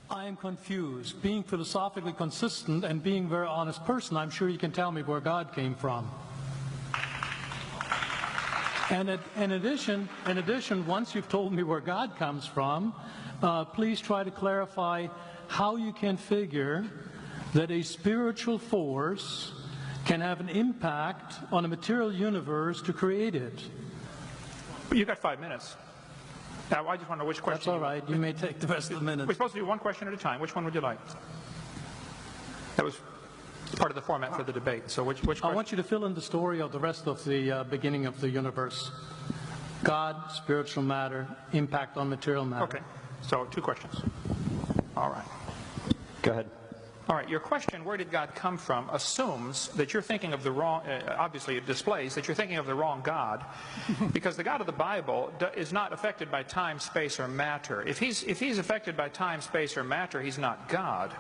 I am confused. Being philosophically consistent and being a very honest person, I'm sure you can tell me where God came from. And in addition, once you've told me where God comes from, please try to clarify how you can figure that a spiritual force can have an impact on a material universe to create it. You've got 5 minutes. Now, I just want to know which question. That's all right. You may take the rest of the minutes. We're supposed to do one question at a time. Which one would you like? That was part of the format for the debate. So which question? I want you to fill in the story of the rest of the beginning of the universe. God, spiritual matter, impact on material matter. Okay. So 2 questions. All right. Go ahead. All right, your question, where did God come from, assumes that you're thinking of the wrong, obviously it displays that you're thinking of the wrong God, because the God of the Bible is not affected by time, space, or matter. If he's affected by time, space, or matter, he's not God.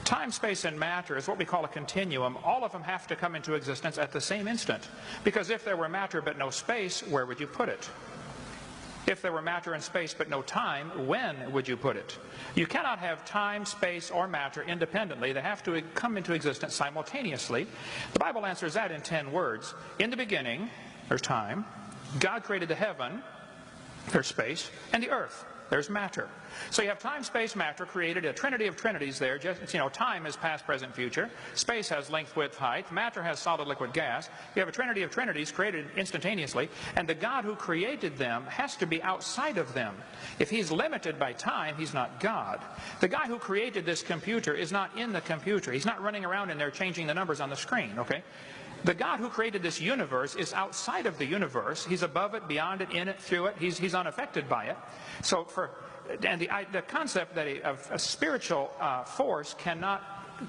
Time, space, and matter is what we call a continuum. All of them have to come into existence at the same instant, because if there were matter but no space, where would you put it? If there were matter and space but no time, when would you put it? You cannot have time, space, or matter independently. They have to come into existence simultaneously. The Bible answers that in 10 words. In the beginning, there's time. God created the heaven, there's space, and the earth, there's matter. So you have time, space, matter created, a trinity of trinities there. Just, time is past, present, future. Space has length, width, height. Matter has solid, liquid, gas. You have a trinity of trinities created instantaneously. And the God who created them has to be outside of them. If he's limited by time, he's not God. The guy who created this computer is not in the computer. He's not running around in there changing the numbers on the screen, okay? The God who created this universe is outside of the universe. He's above it, beyond it, in it, through it. He's unaffected by it. So the concept that a spiritual force cannot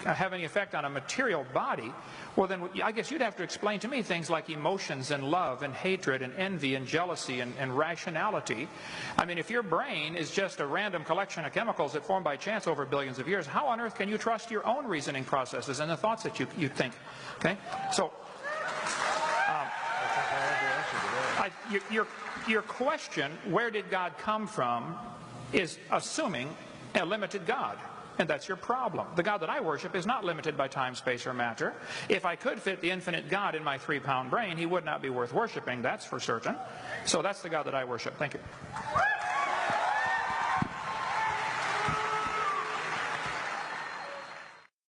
have any effect on a material body, well then I guess you'd have to explain to me things like emotions and love and hatred and envy and jealousy and rationality. I mean, if your brain is just a random collection of chemicals that form by chance over billions of years, how on earth can you trust your own reasoning processes and the thoughts that you think? Okay, so your question, where did God come from, is assuming a limited God. And that's your problem. The God that I worship is not limited by time, space, or matter. If I could fit the infinite God in my 3-pound brain, he would not be worth worshiping, that's for certain. So that's the God that I worship. Thank you.